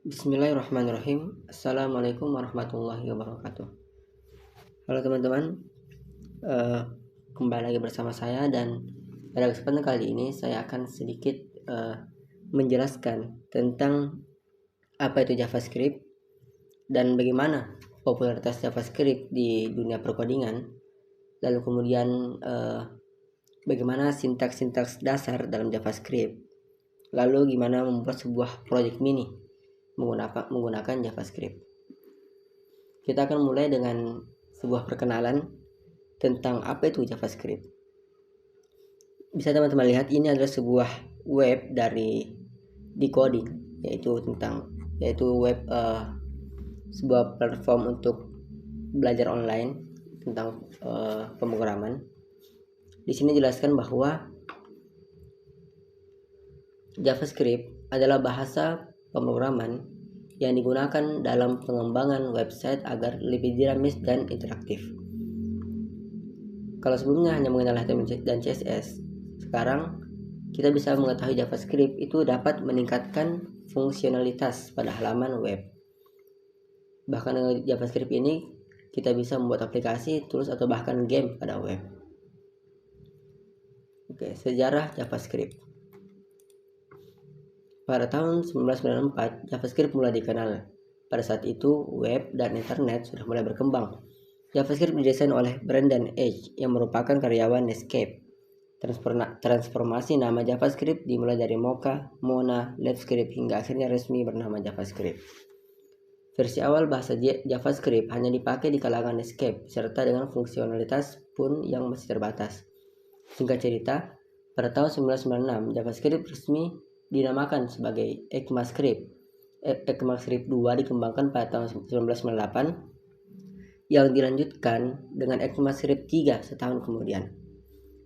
Bismillahirrahmanirrahim. Assalamualaikum warahmatullahi wabarakatuh. Halo teman-teman, eh, kembali lagi bersama saya, dan pada kesempatan kali ini saya akan sedikit menjelaskan tentang apa itu JavaScript dan bagaimana popularitas JavaScript di dunia perkodingan. Lalu kemudian bagaimana sintaks-sintaks dasar dalam JavaScript. Lalu gimana membuat sebuah project mini menggunakan JavaScript. Kita akan mulai dengan sebuah perkenalan tentang apa itu JavaScript. Bisa teman-teman lihat, ini adalah sebuah web dari Decoding, yaitu web sebuah platform untuk belajar online tentang pemrograman. Di sini dijelaskan bahwa JavaScript adalah bahasa pemrograman yang digunakan dalam pengembangan website agar lebih dinamis dan interaktif. Kalau sebelumnya hanya mengenal HTML dan CSS, sekarang kita bisa mengetahui JavaScript itu dapat meningkatkan fungsionalitas pada halaman web. Bahkan dengan JavaScript ini kita bisa membuat aplikasi, tools, atau bahkan game pada web. Oke, sejarah JavaScript. Pada tahun 1994, JavaScript mulai dikenal. Pada saat itu, web dan internet sudah mulai berkembang. JavaScript didesain oleh Brendan Eich yang merupakan karyawan Netscape. Transformasi nama JavaScript dimulai dari Mocha, Mona, LiveScript hingga akhirnya resmi bernama JavaScript. Versi awal bahasa JavaScript hanya dipakai di kalangan Netscape, serta dengan fungsionalitas pun yang masih terbatas. Singkat cerita, pada tahun 1996, JavaScript resmi dinamakan sebagai ECMAScript. ECMAScript 2 dikembangkan pada tahun 1998 yang dilanjutkan dengan ECMAScript 3 setahun kemudian.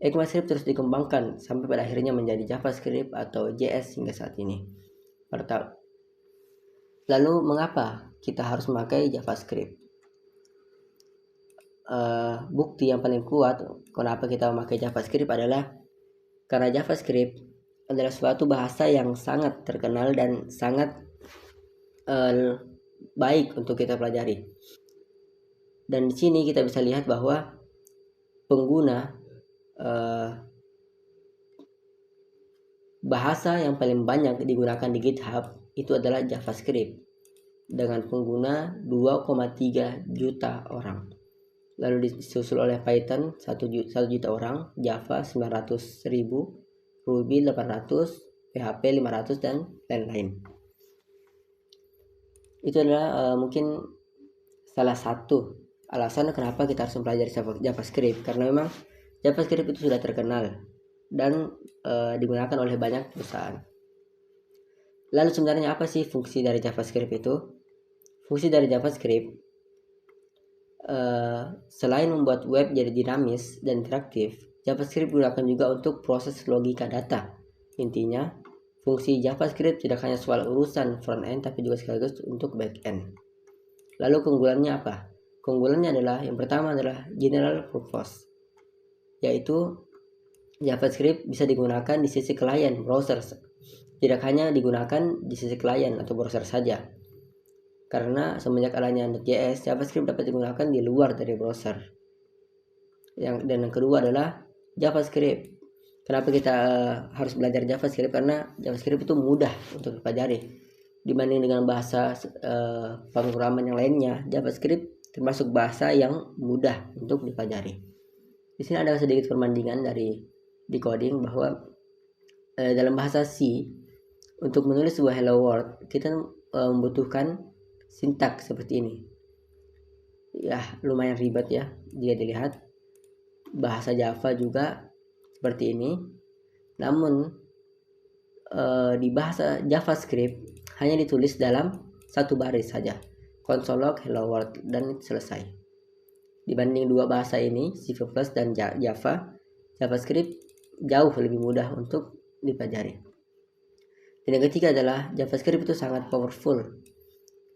ECMAScript terus dikembangkan sampai pada akhirnya menjadi JavaScript atau JS hingga saat ini. Lalu mengapa kita harus memakai JavaScript? Bukti yang paling kuat kenapa kita memakai JavaScript adalah karena JavaScript adalah suatu bahasa yang sangat terkenal dan sangat baik untuk kita pelajari. Dan di sini kita bisa lihat bahwa pengguna bahasa yang paling banyak digunakan di GitHub itu adalah JavaScript dengan pengguna 2,3 juta orang. Lalu disusul oleh Python 1 juta orang, Java 900.000, Ruby 800, PHP 500, dan lain-lain. Itu adalah mungkin salah satu alasan kenapa kita harus mempelajari JavaScript, karena memang JavaScript itu sudah terkenal dan digunakan oleh banyak perusahaan. Lalu sebenarnya apa sih fungsi dari JavaScript itu? Fungsi dari JavaScript selain membuat web jadi dinamis dan interaktif, JavaScript digunakan juga untuk proses logika data. Intinya, fungsi JavaScript tidak hanya soal urusan front-end, tapi juga sekaligus untuk back-end. Lalu keunggulannya apa? Keunggulannya adalah, yang pertama adalah general purpose, yaitu JavaScript bisa digunakan di sisi klien browser, tidak hanya digunakan di sisi klien atau browser saja. Karena semenjak adanya .js, JavaScript dapat digunakan di luar dari browser. Dan yang kedua adalah JavaScript. Kenapa kita harus belajar JavaScript? Karena JavaScript itu mudah untuk dipelajari. Dibanding dengan bahasa pemrograman yang lainnya, JavaScript termasuk bahasa yang mudah untuk dipelajari. Di sini ada sedikit perbandingan dari Decoding bahwa dalam bahasa C, untuk menulis sebuah hello world, kita membutuhkan sintaks seperti ini. Ya, lumayan ribet ya jika dilihat. Bahasa Java juga seperti ini. Namun di bahasa JavaScript hanya ditulis dalam satu baris saja, console log hello world, dan selesai. Dibanding dua bahasa ini, C++ dan Java, JavaScript jauh lebih mudah untuk dipelajari. Dan yang ketiga adalah JavaScript itu sangat powerful,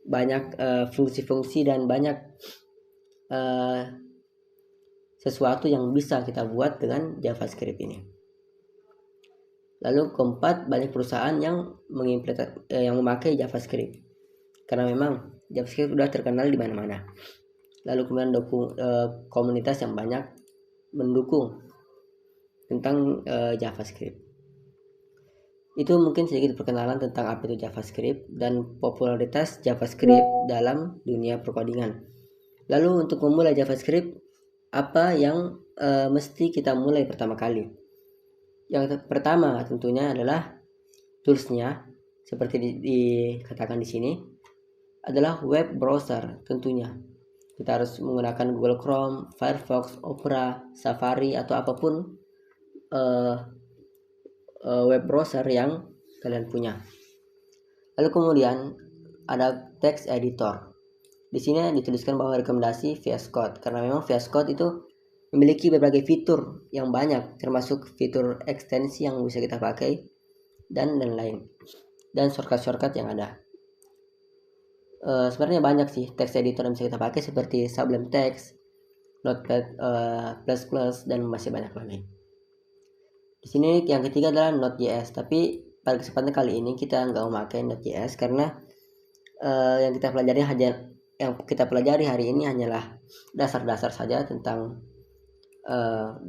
banyak fungsi-fungsi dan banyak sesuatu yang bisa kita buat dengan JavaScript ini. Lalu keempat, banyak perusahaan yang memakai JavaScript. karena memang JavaScript udah terkenal di mana-mana. Lalu kemudian komunitas yang banyak mendukung tentang JavaScript. Itu mungkin sedikit perkenalan tentang apa itu JavaScript dan popularitas JavaScript dalam dunia perkodingan. Lalu untuk memulai JavaScript, apa yang mesti kita mulai pertama kali? Yang pertama tentunya adalah toolsnya, seperti dikatakan di sini, adalah web browser tentunya. Kita harus menggunakan Google Chrome, Firefox, Opera, Safari, atau apapun web browser yang kalian punya. Lalu kemudian ada text editor. Di sini dituliskan bahwa rekomendasi VS Code, karena memang VS Code itu memiliki berbagai fitur yang banyak, termasuk fitur ekstensi yang bisa kita pakai dan lain, dan shortcut yang ada. Sebenarnya banyak sih text editor yang bisa kita pakai, seperti Sublime Text, Notepad++, dan masih banyak lagi. Di sini yang ketiga adalah Node.js, tapi pada kesempatan kali ini kita nggak mau pakai Node.js karena yang kita pelajari hari ini hanyalah dasar-dasar saja tentang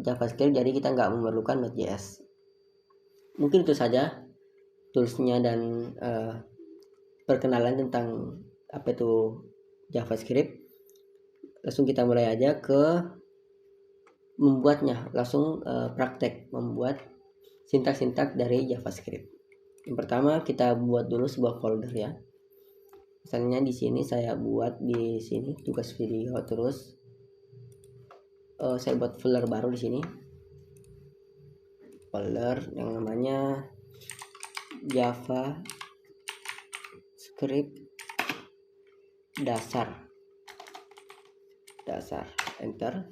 JavaScript, jadi kita nggak memerlukan Node.js. Mungkin itu saja toolsnya dan perkenalan tentang apa itu JavaScript. Langsung kita mulai aja ke membuatnya, langsung praktek membuat sintak-sintak dari JavaScript. Yang pertama kita buat dulu sebuah folder ya. Misalnya di sini saya buat di sini tugas video, terus saya buat folder baru di sini, folder yang namanya JavaScript dasar, enter.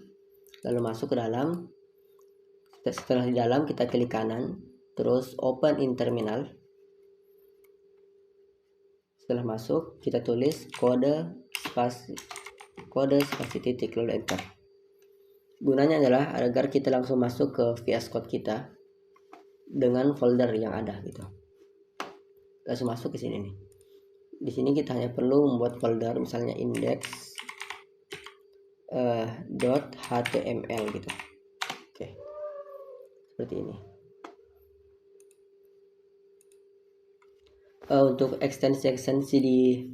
Lalu masuk ke dalam. Setelah di dalam kita klik kanan, terus open in terminal. Setelah masuk kita tulis kode spasi titik lalu enter. Gunanya adalah agar kita langsung masuk ke VS Code kita dengan folder yang ada gitu. Langsung masuk ke sini nih. Di sini kita hanya perlu membuat folder, misalnya index .html gitu. Oke. Seperti ini. Untuk ekstensi di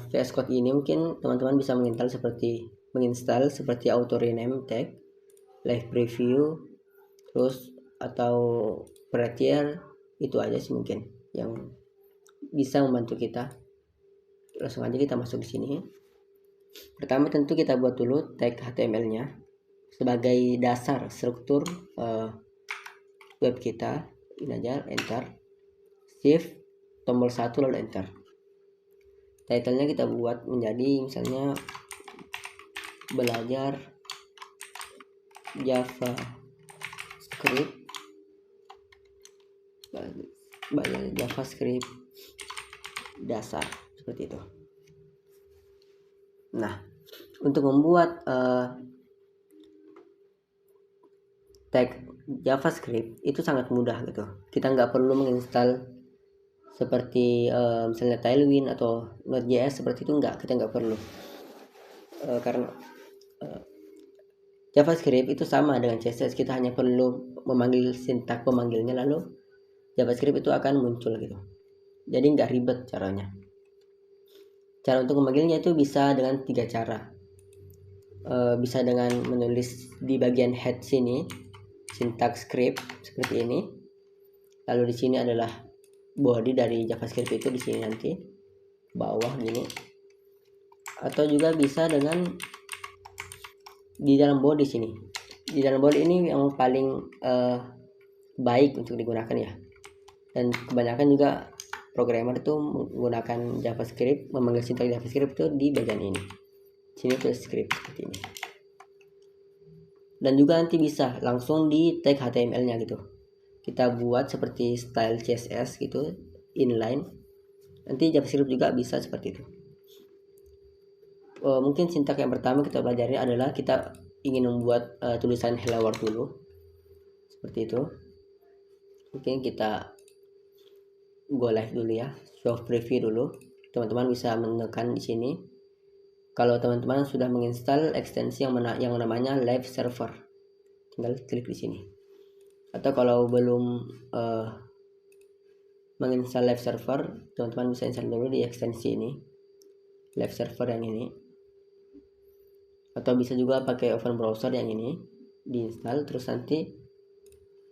VS Code ini mungkin teman-teman bisa menginstal seperti auto rename tag, live preview, terus atau prettier. Itu aja sih mungkin yang bisa membantu kita. Langsung aja kita masuk di sini. Pertama tentu kita buat dulu tag HTML-nya sebagai dasar struktur web kita. Ini aja, enter. Shift tombol 1 lalu enter. Title-nya kita buat menjadi misalnya belajar JavaScript dasar, seperti itu. Nah, untuk membuat tag JavaScript itu sangat mudah gitu. Kita nggak perlu menginstal seperti misalnya Tailwind atau Node.js seperti itu, kita nggak perlu. Karena JavaScript itu sama dengan CSS, kita hanya perlu memanggil sintak pemanggilnya, lalu JavaScript itu akan muncul gitu. Jadi nggak ribet caranya. Cara untuk memanggilnya itu bisa dengan 3 cara. Bisa dengan menulis di bagian head sini syntax script seperti ini. Lalu di sini adalah body dari JavaScript itu di sini nanti bawah gini. Atau juga bisa dengan di dalam body sini. Di dalam body ini yang paling baik untuk digunakan ya. Dan kebanyakan juga programmer itu menggunakan JavaScript, memanggil sintak JavaScript itu di bagian ini. Sini tuh script seperti ini. Dan juga nanti bisa langsung di tag HTML-nya gitu. Kita buat seperti style CSS gitu, inline. Nanti JavaScript juga bisa seperti itu. Mungkin sintak yang pertama kita pelajari adalah kita ingin membuat tulisan hello world dulu. Seperti itu. Mungkin kita go live dulu ya, show preview dulu. Teman-teman bisa menekan di sini kalau teman-teman sudah menginstal ekstensi yang namanya live server, tinggal klik di sini. Atau kalau belum menginstal live server, teman-teman bisa install dulu di ekstensi ini, live server yang ini. Atau bisa juga pakai open browser yang ini, diinstal. Terus nanti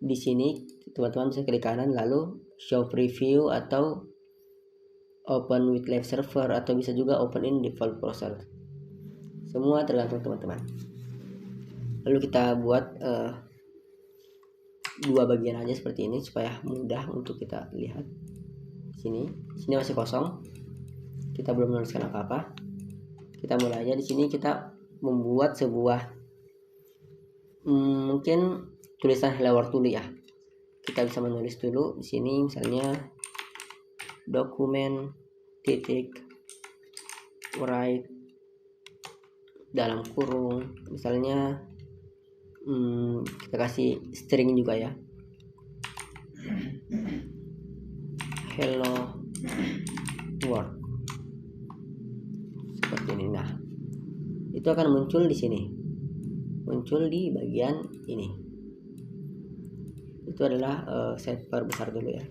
di sini teman-teman bisa klik kanan lalu show preview atau open with live server, atau bisa juga open in default browser. Semua tergantung teman-teman. Lalu kita buat dua bagian aja seperti ini supaya mudah untuk kita lihat. Sini masih kosong, kita belum menuliskan apa-apa. Kita mulai aja di sini. Kita membuat sebuah mungkin tulisan hello world dulu ya. Kita bisa menulis dulu di sini, misalnya dokumen titik write dalam kurung, misalnya kita kasih string juga ya, hello world, seperti ini. Nah, itu akan muncul di sini, muncul di bagian ini. Itu adalah saya perbesar dulu ya.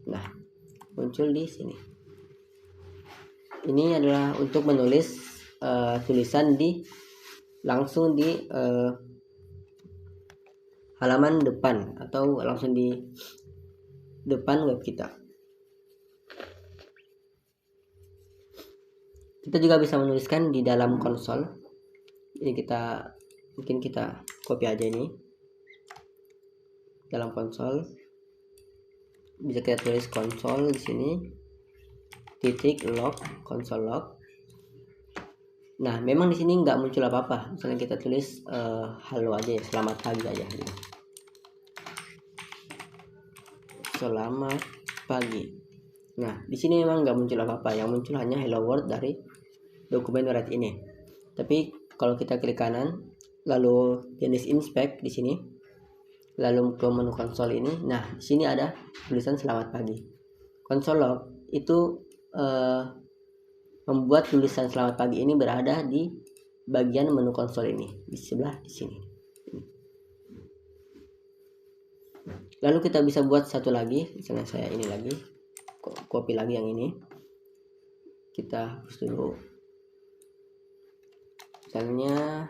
Nah, muncul di sini. Ini adalah untuk menulis tulisan langsung di halaman depan atau langsung di depan web kita. Kita juga bisa menuliskan di dalam konsol. Ini mungkin kita copy aja ini. Dalam konsol bisa kita tulis konsol di sini titik log, konsol log. Nah, memang di sini nggak muncul apa-apa. Misalnya kita tulis halo aja ya, selamat pagi aja gitu. Selamat pagi. Nah, di sini memang nggak muncul apa-apa. Yang muncul hanya hello world dari dokumen write ini. Tapi kalau kita klik kanan, lalu jenis inspect di sini, lalu ke menu konsol ini. Nah, di sini ada tulisan selamat pagi. Konsol log itu membuat tulisan selamat pagi ini berada di bagian menu konsol ini, di sebelah di sini. Lalu kita bisa buat satu lagi, misalnya saya ini lagi, copy lagi yang ini. Kita hapus dulu. Misalnya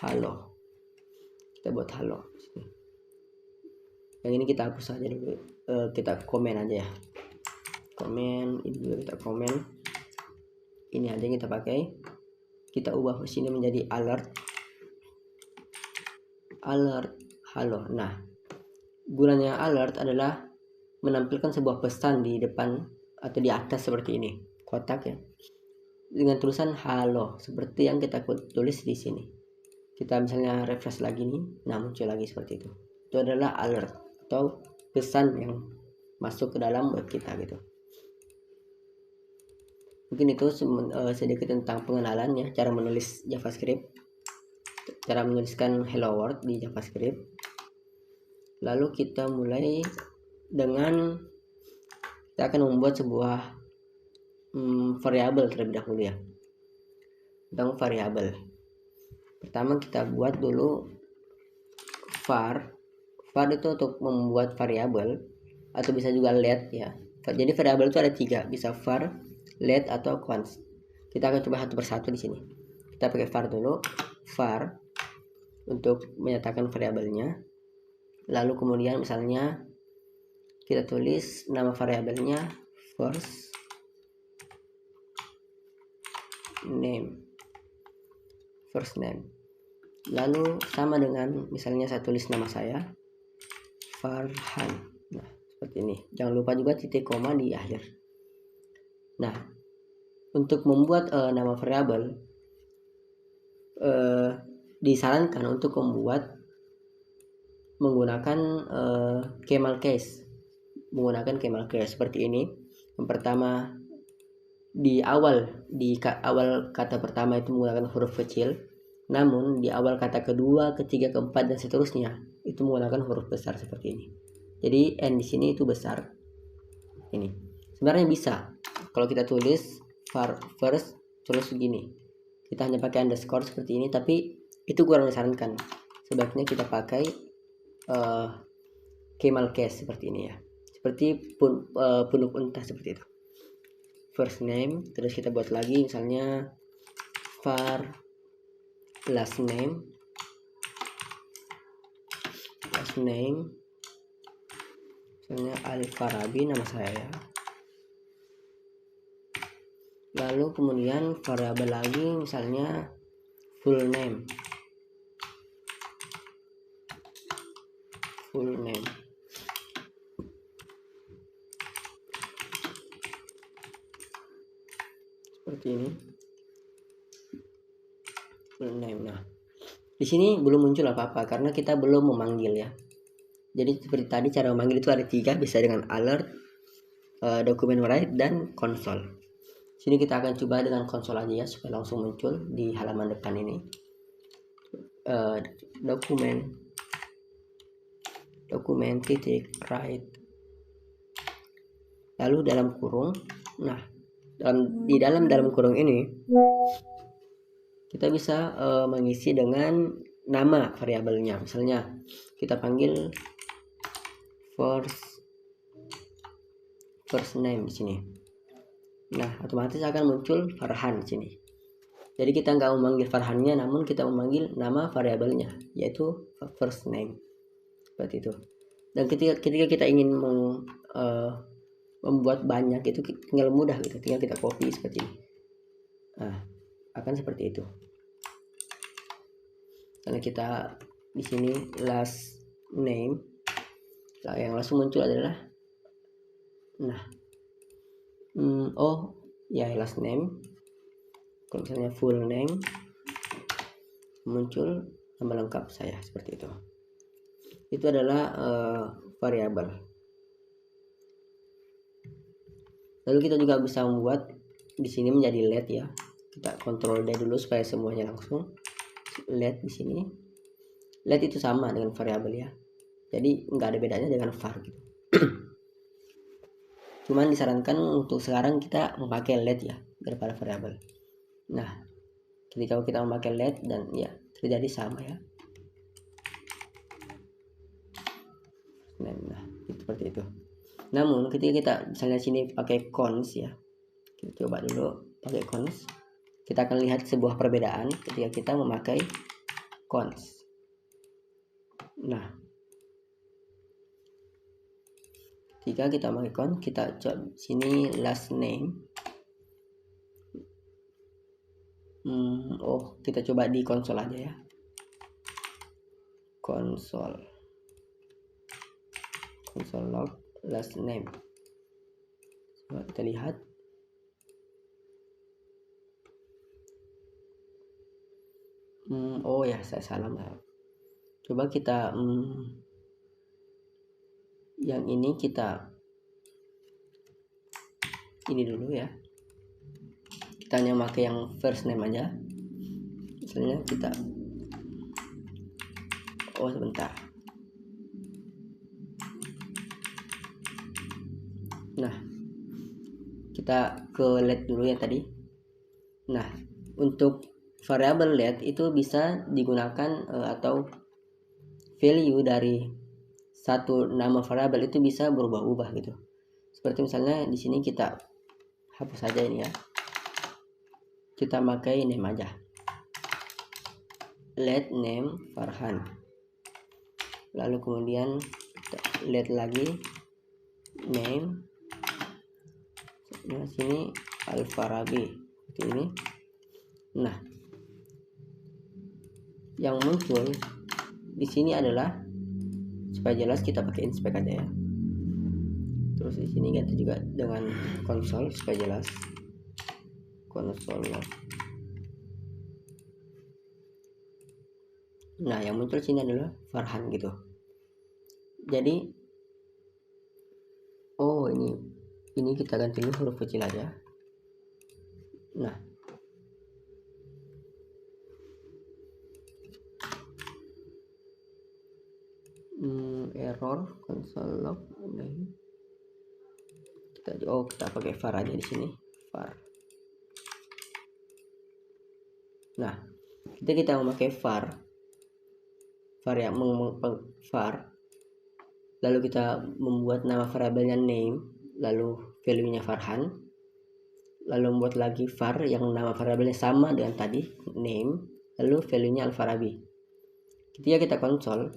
halo. Kita buat halo. Yang ini kita hapus aja dulu. Kita komen aja ya. Komen, ini juga kita komen. Ini aja yang kita pakai. Kita ubah di sini menjadi alert halo. Nah, gunanya alert adalah menampilkan sebuah pesan di depan atau di atas seperti ini, kotak ya, dengan tulisan halo seperti yang kita tulis di sini. Kita misalnya refresh lagi nih, nah muncul lagi seperti itu. Itu adalah alert atau pesan yang masuk ke dalam web kita gitu. Mungkin itu sedikit tentang pengenalan ya, cara menulis JavaScript, cara menuliskan hello world di JavaScript. Lalu kita mulai dengan kita akan membuat sebuah variabel terlebih dahulu ya. Tentang variabel, pertama kita buat dulu var itu untuk membuat variabel, atau bisa juga let ya. Jadi variabel itu ada 3, bisa var, let, atau const. Kita akan coba satu persatu di sini. Kita pakai var dulu, var untuk menyatakan variabelnya. Lalu kemudian misalnya kita tulis nama variabelnya first name. Lalu sama dengan misalnya saya tulis nama saya Farhan. Nah, seperti ini. Jangan lupa juga titik koma di akhir. Nah, untuk membuat nama variabel disarankan untuk membuat menggunakan camel case. Menggunakan camel case seperti ini. Yang pertama, di awal kata pertama itu menggunakan huruf kecil, namun di awal kata kedua, ketiga, keempat, dan seterusnya itu menggunakan huruf besar seperti ini. Jadi n di sini itu besar. ini. Sebenarnya bisa kalau kita tulis var first terus begini, kita hanya pakai underscore seperti ini, tapi itu kurang disarankan. Sebaiknya kita pakai camel case seperti ini ya, seperti punuk unta seperti itu. First name, terus kita buat lagi misalnya var last name misalnya Al-Farabi nama saya ya. Lalu kemudian variabel lagi misalnya full name seperti ini, full name. Nah, di sini belum muncul apa-apa karena kita belum memanggil ya. Jadi seperti tadi cara memanggil itu ada 3, bisa dengan alert, document write, dan console. Sini kita akan coba dengan console aja ya supaya langsung muncul di halaman depan ini. Dokumen titik write, lalu dalam kurung. Nah, di dalam kurung ini kita bisa mengisi dengan nama variabelnya. Misalnya kita panggil first name di sini. Nah, otomatis akan muncul Farhan di sini. Jadi kita nggak memanggil Farhannya, namun kita memanggil nama variabelnya, yaitu first name. Seperti itu. Dan ketika kita ingin membuat banyak, itu tinggal mudah gitu, tinggal kita copy seperti ini. Nah, akan seperti itu. Karena kita di sini last name, yang langsung muncul adalah last name. Kalau misalnya full name, muncul nama lengkap saya seperti itu. Itu adalah variabel. Lalu kita juga bisa membuat di sini menjadi let ya. Kita kontrol D dulu supaya semuanya langsung let di sini. Let itu sama dengan variabel ya. Jadi nggak ada bedanya dengan var gitu. Cuman disarankan untuk sekarang kita memakai let ya daripada variabel. Nah, ketika kita memakai let dan ya terjadi sama ya. Nah, seperti itu. Namun ketika kita misalnya sini pakai cons ya, kita coba dulu pakai cons, kita akan lihat sebuah perbedaan ketika kita memakai cons. Nah, ketika kita memakai cons, kita coba sini last name. Kita coba di konsol aja ya, konsol log last name. Coba kita lihat. Saya salah. Coba kita yang ini kita ini dulu ya. Kita hanya pakai yang first name aja. Misalnya kita sebentar. Nah, kita ke let dulu ya tadi. Nah, untuk variabel let itu bisa digunakan atau value dari satu nama variabel itu bisa berubah-ubah gitu. Seperti misalnya di sini kita hapus saja ini ya. Kita pakai name aja. Let name Farhan. Lalu kemudian let lagi name. Nah, sini Al-Farabi seperti ini. Nah, yang muncul di sini adalah, supaya jelas kita pakai inspect aja ya. Terus di sini ganti juga dengan konsol supaya jelas. Konsol. Nah, yang muncul sini adalah Farhan gitu. Jadi ini kita ganti dulu huruf kecil aja. Nah, error console log kita pakai var aja di sini, var. Nah, ketika kita memakai var yang var, lalu kita membuat nama variabelnya name, lalu value-nya Farhan, lalu membuat lagi var yang nama variabelnya sama dengan tadi, name, lalu value-nya Alfarabi. Ketika kita konsol,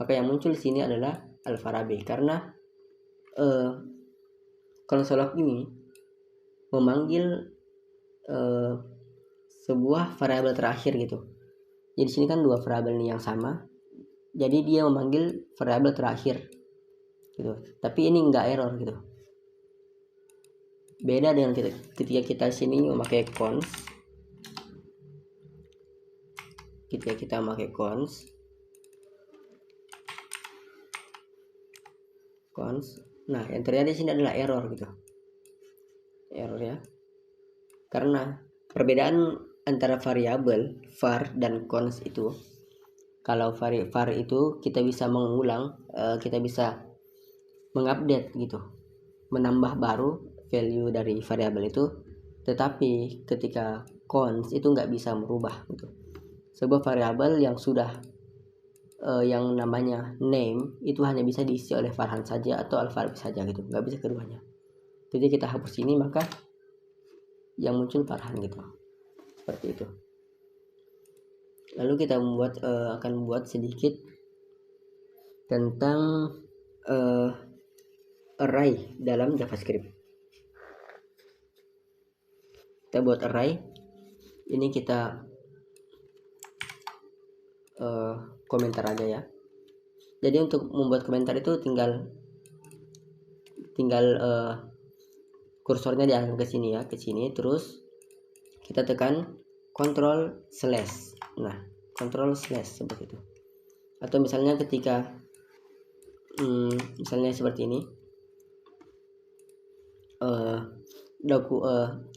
maka yang muncul di sini adalah Alfarabi, karena console log ini memanggil sebuah variabel terakhir gitu. Jadi di sini kan dua variabel ini yang sama, jadi dia memanggil variabel terakhir gitu. Tapi ini enggak error gitu. Beda dengan ketika kita sini memakai cons. Ketika kita memakai cons, nah yang terjadi di sini adalah error gitu. Error ya. Karena perbedaan antara variabel var dan cons itu, kalau var itu kita bisa mengulang, kita bisa mengupdate gitu, menambah baru value dari variabel itu. Tetapi ketika cons itu nggak bisa merubah gitu. Sebuah variabel yang sudah yang namanya name itu hanya bisa diisi oleh Farhan saja atau Alfarabi saja gitu, nggak bisa keduanya. Jadi kita hapus ini, maka yang muncul Farhan gitu, seperti itu. Lalu kita akan membuat sedikit tentang array dalam JavaScript. Kita buat array ini, kita komentar aja ya. Jadi untuk membuat komentar itu tinggal kursornya diarahkan ke sini ya, ke sini, terus kita tekan Ctrl/. Nah, Ctrl/ seperti itu. Atau misalnya ketika misalnya seperti ini,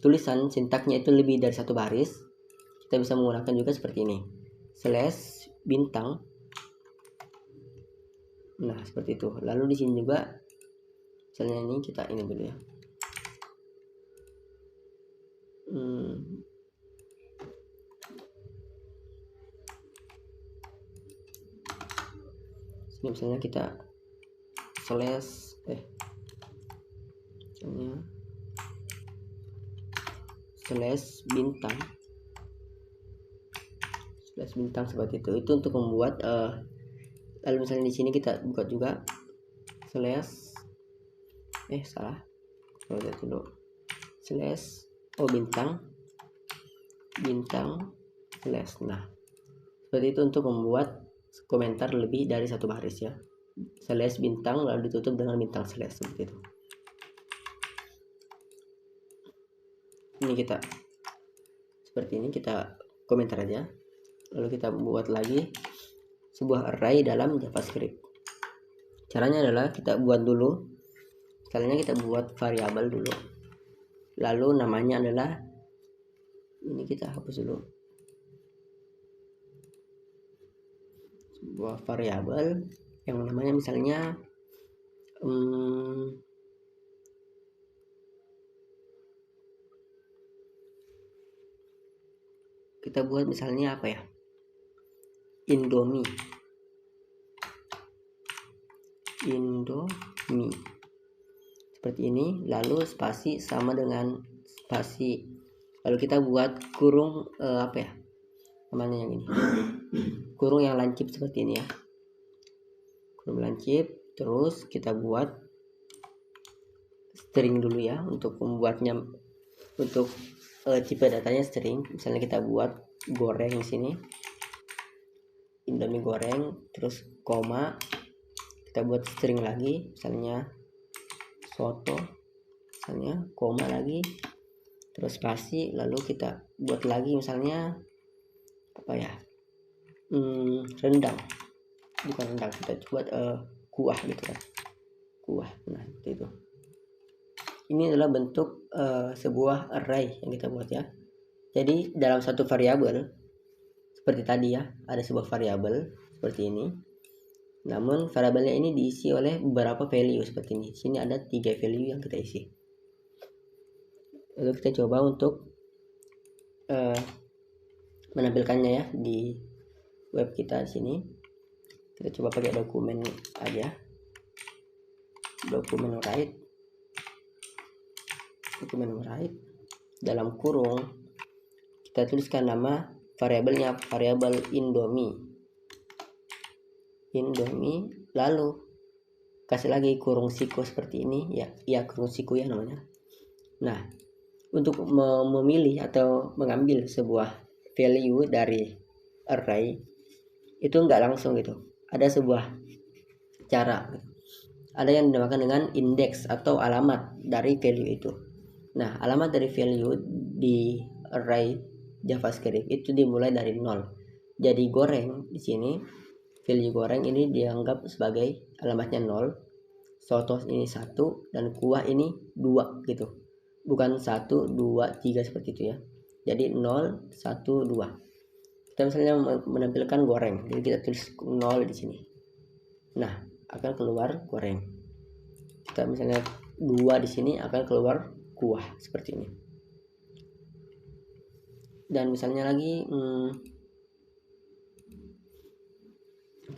tulisan sintaknya itu lebih dari satu baris, kita bisa menggunakan juga seperti ini, /bintang. Nah, seperti itu. Lalu di sini juga misalnya ini kita ini dulu ya. Sini misalnya kita /bintang seperti itu. Itu untuk membuat lalu misalnya di sini kita buka juga bintang. Nah, seperti itu untuk membuat komentar lebih dari satu baris ya. /bintang lalu ditutup dengan bintang / seperti itu. Ini kita seperti ini, kita komentar aja. Lalu kita buat lagi sebuah array dalam JavaScript. Caranya adalah kita buat dulu, misalnya kita buat variabel dulu, lalu namanya adalah ini, kita hapus dulu, sebuah variabel yang namanya misalnya kita buat misalnya apa ya, Indomie seperti ini, lalu spasi sama dengan spasi, lalu kita buat kurung apa ya namanya yang ini, kurung yang lancip seperti ini ya, kurung lancip. Terus kita buat string dulu ya, untuk membuatnya, untuk tipe datanya string. Misalnya kita buat goreng di sini, Indomie goreng, terus koma, kita buat string lagi, misalnya soto, misalnya koma lagi, terus spasi, lalu kita buat lagi misalnya apa ya, rendang, bukan rendang, kita buat kuah gitu kan, kuah. Nah, itu ini adalah bentuk sebuah array yang kita buat ya. Jadi dalam satu variabel seperti tadi ya, ada sebuah variabel seperti ini, Namun variabelnya ini diisi oleh beberapa value seperti ini. Di sini ada 3 value yang kita isi. Lalu kita coba untuk menampilkannya ya di web kita. Di sini kita coba pakai dokumen aja, dokumen write dalam kurung kita tuliskan nama variabelnya, variabel Indomie, lalu kasih lagi kurung siku seperti ini ya, kurung siku ya namanya. Nah, untuk memilih atau mengambil sebuah value dari array itu nggak langsung gitu, ada sebuah cara gitu. Ada yang dinamakan dengan indeks atau alamat dari value itu. Nah, alamat dari value di array JavaScript itu dimulai dari 0. Jadi goreng di sini, value goreng ini dianggap sebagai alamatnya 0, soto ini 1, dan kuah ini 2 gitu. Bukan 1, 2, 3 seperti itu ya. Jadi 0, 1, 2. Kita misalnya menampilkan goreng, jadi kita tulis 0 di sini. Nah, akan keluar goreng. Kita misalnya 2 di sini akan keluar kuah seperti ini. Dan misalnya lagi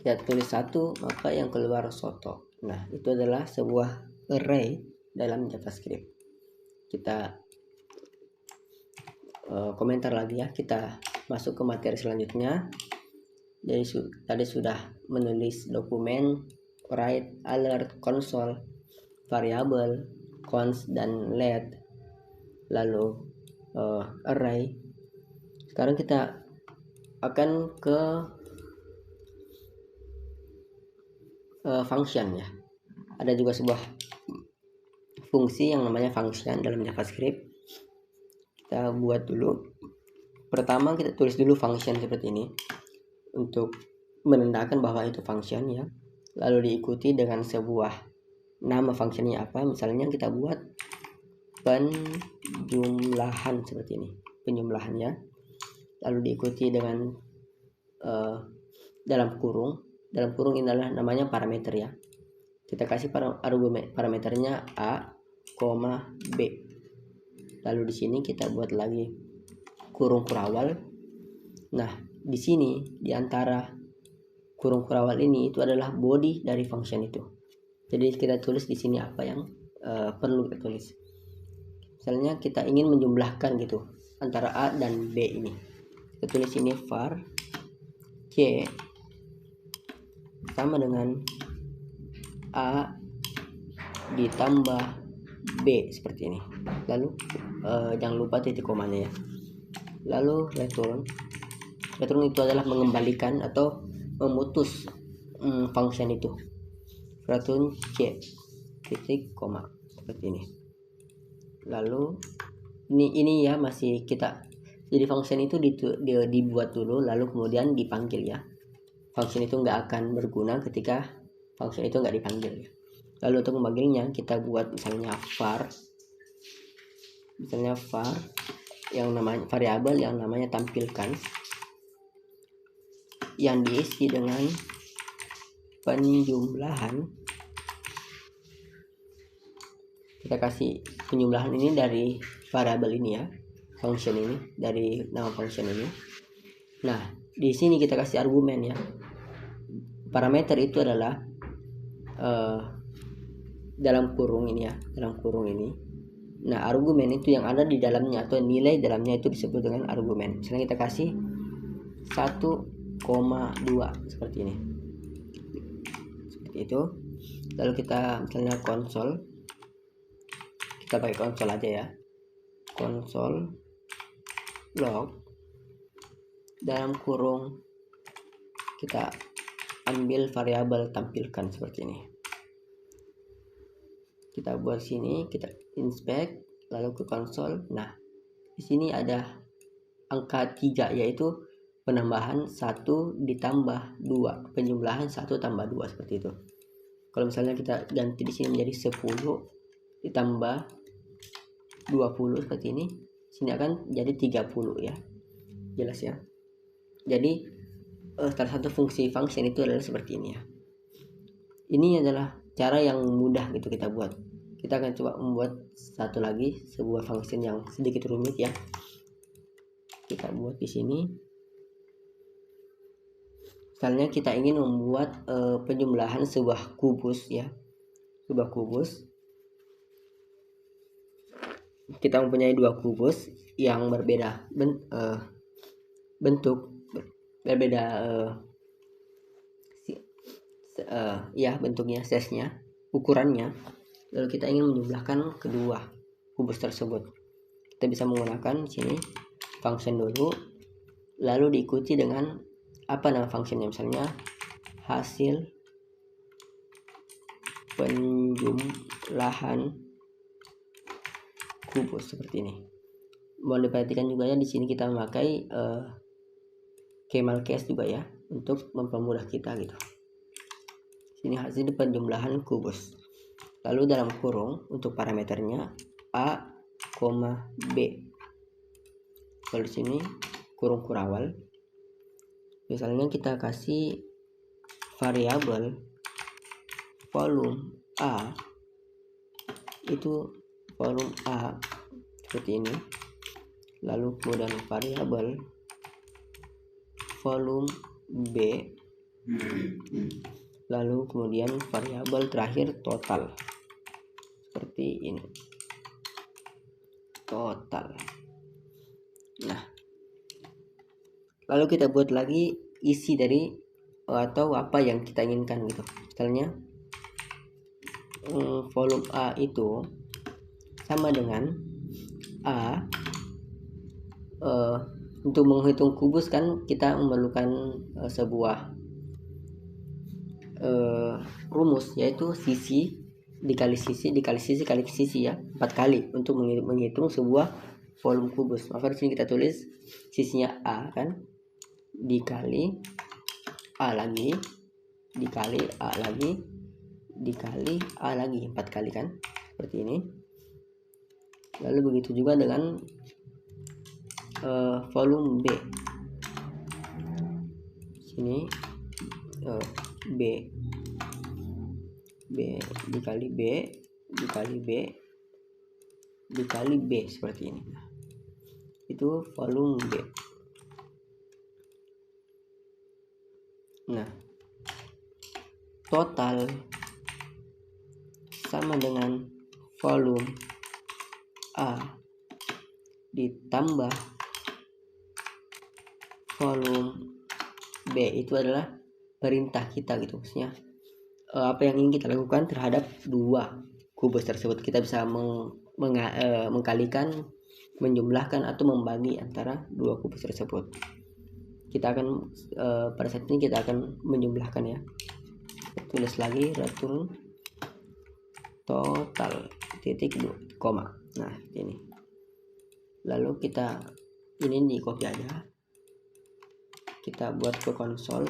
kita tulis 1, maka yang keluar soto. Nah, itu adalah sebuah array dalam JavaScript. Kita komentar lagi ya, kita masuk ke materi selanjutnya. Jadi tadi sudah menulis dokumen, write, alert, console, variable, const, dan let, lalu array. Sekarang kita akan ke function ya. Ada juga sebuah fungsi yang namanya function dalam JavaScript. Kita buat dulu. Pertama kita tulis dulu function seperti ini untuk menandakan bahwa itu function ya. Lalu diikuti dengan sebuah nama functionnya apa. Misalnya kita buat penjumlahan seperti ini, penjumlahannya. Lalu diikuti dengan dalam kurung ini adalah namanya parameter ya. Kita kasih argumen parameternya a, b. Lalu di sini kita buat lagi kurung kurawal. Nah, di sini di antara kurung kurawal ini itu adalah body dari function itu. Jadi kita tulis di sini apa yang perlu kita tulis. Misalnya kita ingin menjumlahkan gitu antara a dan b ini. Kita tulis ini var c sama dengan a ditambah b seperti ini. Lalu jangan lupa titik komanya ya. Lalu return itu adalah mengembalikan atau memutus function itu. Return c titik koma seperti ini. Lalu ini ya masih kita, jadi function itu dibuat dulu lalu kemudian dipanggil ya. Function itu nggak akan berguna ketika function itu nggak dipanggil ya. Lalu untuk memanggilnya kita buat misalnya var yang namanya variabel yang namanya tampilkan, yang diisi dengan penjumlahan. Kita kasih penjumlahan ini dari variabel ini ya, function ini, dari nama function ini. Nah, di sini kita kasih argumen ya. Parameter itu adalah dalam kurung ini ya, dalam kurung ini. Nah, argumen itu yang ada di dalamnya atau nilai dalamnya itu disebut dengan argumen. Misalnya kita kasih 1,2 seperti ini. Seperti itu. Lalu kita misalnya konsol. Kita pakai konsol aja ya. Konsol log dalam kurung kita ambil variabel tampilkan seperti ini. Kita buat sini, kita inspect lalu ke konsol. Nah, di sini ada angka 3 yaitu penambahan 1 ditambah 2, penjumlahan 1 tambah 2 seperti itu. Kalau misalnya kita ganti di sini menjadi 10 ditambah 20 seperti ini, sini akan jadi 30 ya. Jelas ya. Jadi salah satu fungsi function itu adalah seperti ini ya. Ini adalah cara yang mudah gitu kita buat. Kita akan coba membuat satu lagi sebuah function yang sedikit rumit ya. Kita buat di sini. Misalnya kita ingin membuat penjumlahan sebuah kubus ya. Sebuah kubus. Kita mempunyai dua kubus yang berbeda bentuk, berbeda ya bentuknya, size-nya, ukurannya. Lalu kita ingin menjumlahkan kedua kubus tersebut. Kita bisa menggunakan sini function dulu, lalu diikuti dengan apa nama functionnya, misalnya hasil penjumlahan kubus seperti ini. Mohon diperhatikan juga ya, di sini kita memakai camel case juga ya untuk mempermudah kita gitu. Sini hasil penjumlahan kubus. Lalu dalam kurung untuk parameternya A, B. Lalu di sini kurung kurawal. Misalnya kita kasih variabel volume A, itu volume A seperti ini. Lalu kemudian variabel volume B, lalu kemudian variabel terakhir total seperti ini, total. Nah, lalu kita buat lagi isi dari atau apa yang kita inginkan gitu. Misalnya volume A itu sama dengan A, untuk menghitung kubus kan kita memerlukan sebuah rumus, yaitu sisi dikali sisi dikali sisi kali sisi ya, 4 kali untuk menghitung sebuah volume kubus. Maka di sini kita tulis sisinya A kan, dikali A lagi, dikali A lagi, dikali A lagi, 4 kali kan, seperti ini. Lalu begitu juga dengan volume B. Sini B dikali B dikali B dikali B seperti ini. Itu volume B. Nah, total sama dengan volume A ditambah volume B. Itu adalah perintah kita gitu, maksudnya apa yang ingin kita lakukan terhadap dua kubus tersebut. Kita bisa mengkalikan, menjumlahkan atau membagi antara dua kubus tersebut. Kita akan pada saat ini kita akan menjumlahkan ya. Tulis lagi return total titik koma. Nah ini, lalu kita ini di copy aja, kita buat ke konsol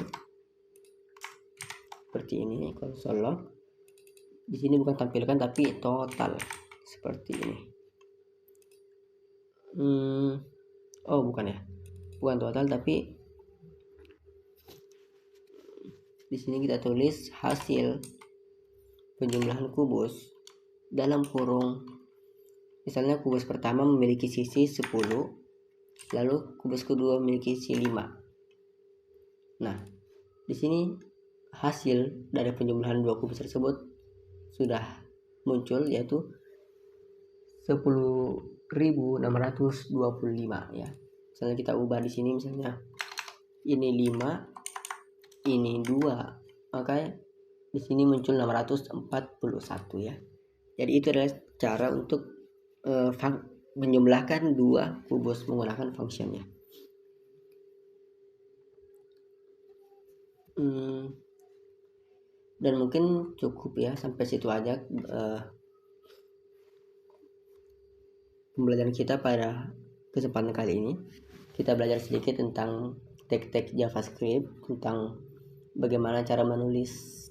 seperti ini, konsol log. Di sini bukan tampilkan tapi total seperti ini. Oh bukan ya, bukan total, tapi di sini kita tulis hasil penjumlahan kubus dalam kurung. Misalnya kubus pertama memiliki sisi 10, lalu kubus kedua memiliki sisi 5. Nah, di sini hasil dari penjumlahan dua kubus tersebut sudah muncul, yaitu 10.625 ya. Misalnya kita ubah di sini, misalnya ini 5, ini 2, maka di sini muncul 641 ya. Jadi itu adalah cara untuk menjumlahkan dua kubus menggunakan functionnya. Dan mungkin cukup ya, sampai situ aja pembelajaran kita pada kesempatan kali ini. Kita belajar sedikit tentang tag-tag JavaScript, tentang bagaimana cara menulis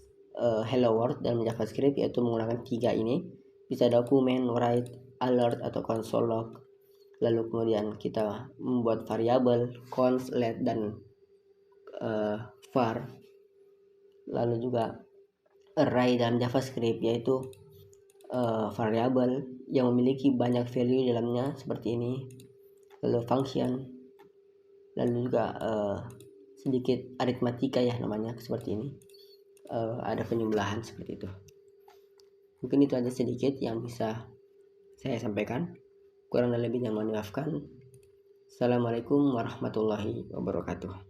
hello world dalam JavaScript, yaitu menggunakan 3 ini, bisa dokumen, write, alert atau console log. Lalu kemudian kita membuat variabel const, let, dan var. Lalu juga array dalam JavaScript, yaitu variabel yang memiliki banyak value dalamnya seperti ini, lalu function, lalu juga sedikit aritmatika ya namanya seperti ini, ada penjumlahan seperti itu. Mungkin itu aja sedikit yang bisa saya sampaikan, kurang dan lebihnya mohon dimaafkan. Assalamualaikum warahmatullahi wabarakatuh.